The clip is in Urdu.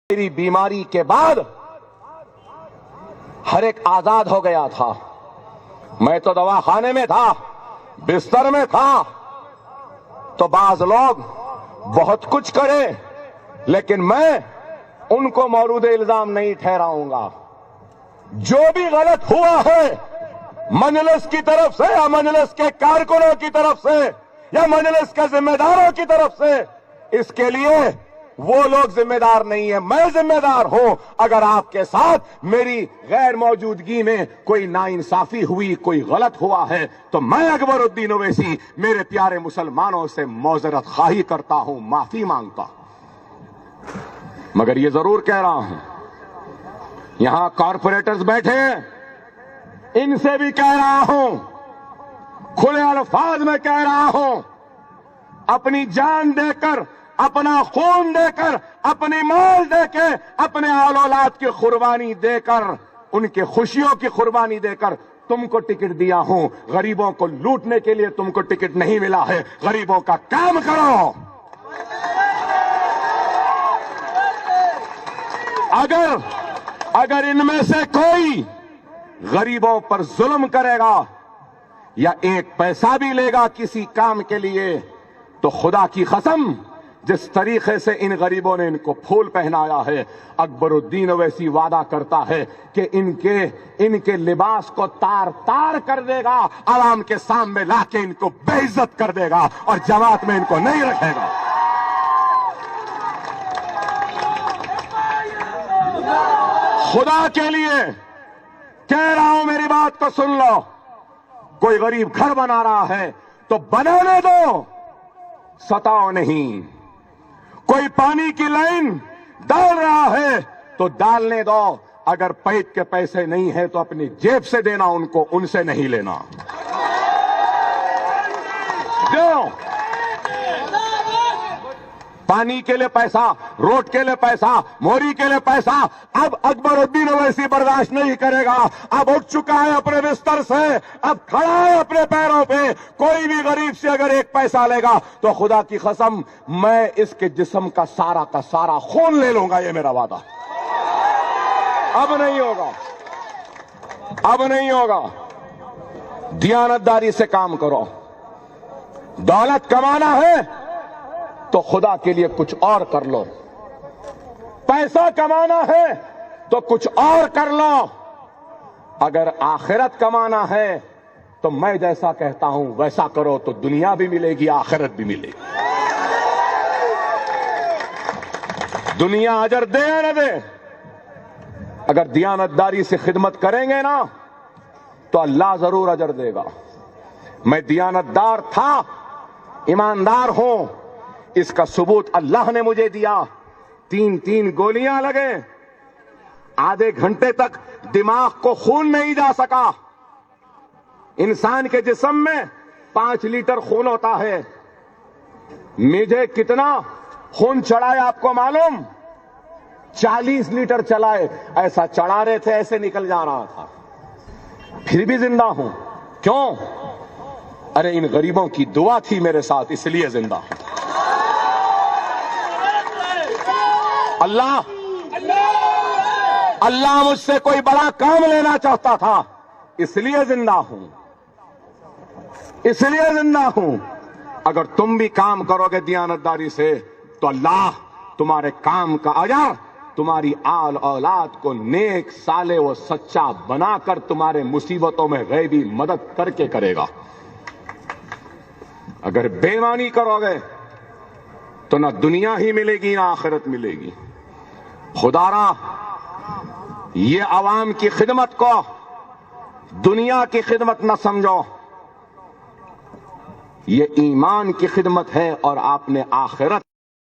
میری بیماری کے بعد ہر ایک آزاد ہو گیا تھا. میں تو دوا خانے میں تھا, بستر میں تھا. تو بعض لوگ بہت کچھ کرے, لیکن میں ان کو مورود الزام نہیں ٹھہراؤں گا. جو بھی غلط ہوا ہے مجلس کی طرف سے یا مجلس کے کارکنوں کی طرف سے یا مجلس کے ذمہ داروں کی طرف سے, اس کے لیے وہ لوگ ذمہ دار نہیں ہیں, میں ذمہ دار ہوں. اگر آپ کے ساتھ میری غیر موجودگی میں کوئی ناانصافی ہوئی, کوئی غلط ہوا ہے, تو میں اکبر الدین اویسی میرے پیارے مسلمانوں سے معذرت خواہی کرتا ہوں, معافی مانگتا ہوں. مگر یہ ضرور کہہ رہا ہوں, یہاں کارپوریٹرز بیٹھے ہیں, ان سے بھی کہہ رہا ہوں, کھلے الفاظ میں کہہ رہا ہوں, اپنی جان دے کر, اپنا خون دے کر, اپنی مال دے کے, اپنے آل اولاد کی قربانی دے کر, ان کے خوشیوں کی قربانی دے کر تم کو ٹکٹ دیا ہوں. غریبوں کو لوٹنے کے لیے تم کو ٹکٹ نہیں ملا ہے. غریبوں کا کام کرو. اگر ان میں سے کوئی غریبوں پر ظلم کرے گا یا ایک پیسہ بھی لے گا کسی کام کے لیے, تو خدا کی قسم جس طریقے سے ان غریبوں نے ان کو پھول پہنایا ہے, اکبر الدین اویسی وعدہ کرتا ہے کہ ان کے لباس کو تار تار کر دے گا, عوام کے سامنے لا کے ان کو بے عزت کر دے گا اور جماعت میں ان کو نہیں رکھے گا. خدا کے لیے کہہ رہا ہوں, میری بات کو سن لو. کوئی غریب گھر بنا رہا ہے تو بنانے دو, ستاؤ نہیں. کوئی پانی کی لائن ڈال رہا ہے تو ڈالنے دو. اگر پائپ کے پیسے نہیں ہیں تو اپنی جیب سے دینا ان کو, ان سے نہیں لینا. دو پانی کے لیے پیسہ, روڈ کے لیے پیسہ, موری کے لیے پیسہ. اب اکبر الدین اویسی برداشت نہیں کرے گا. اب اٹھ چکا ہے اپنے بستر سے, اب کھڑا ہے اپنے پیروں پہ. کوئی بھی غریب سے اگر ایک پیسہ لے گا تو خدا کی قسم میں اس کے جسم کا سارا خون لے لوں گا. یہ میرا وعدہ. اب نہیں ہوگا, اب نہیں ہوگا. دیانتداری سے کام کرو. دولت کمانا ہے تو خدا کے لیے کچھ اور کر لو. پیسہ کمانا ہے تو کچھ اور کر لو. اگر آخرت کمانا ہے تو میں جیسا کہتا ہوں ویسا کرو, تو دنیا بھی ملے گی, آخرت بھی ملے گی. دنیا اجر دے یا نہ دے, اگر دیانتداری سے خدمت کریں گے نا تو اللہ ضرور اجر دے گا. میں دیانتدار تھا, ایماندار ہوں, اس کا ثبوت اللہ نے مجھے دیا. 3 گولیاں لگے, آدھے گھنٹے تک دماغ کو خون نہیں جا سکا. انسان کے جسم میں 5 لیٹر خون ہوتا ہے. مجھے کتنا خون چڑھائے آپ کو معلوم؟ 40 لیٹر چلائے. ایسا چڑھا رہے تھے ایسے نکل جا رہا تھا. پھر بھی زندہ ہوں. کیوں؟ ارے ان غریبوں کی دعا تھی میرے ساتھ, اس لیے زندہ ہوں. اللہ مجھ سے کوئی بڑا کام لینا چاہتا تھا, اس لیے زندہ ہوں, اس لیے زندہ ہوں. اگر تم بھی کام کرو گے دیانتداری سے تو اللہ تمہارے کام کا اجر تمہاری آل اولاد کو نیک صالح و سچا بنا کر تمہارے مصیبتوں میں غیبی مدد کر کے کرے گا. اگر بے ایمانی کرو گے تو نہ دنیا ہی ملے گی نہ آخرت ملے گی. خدا را یہ عوام کی خدمت کو دنیا کی خدمت نہ سمجھو, یہ ایمان کی خدمت ہے اور آپ نے آخرت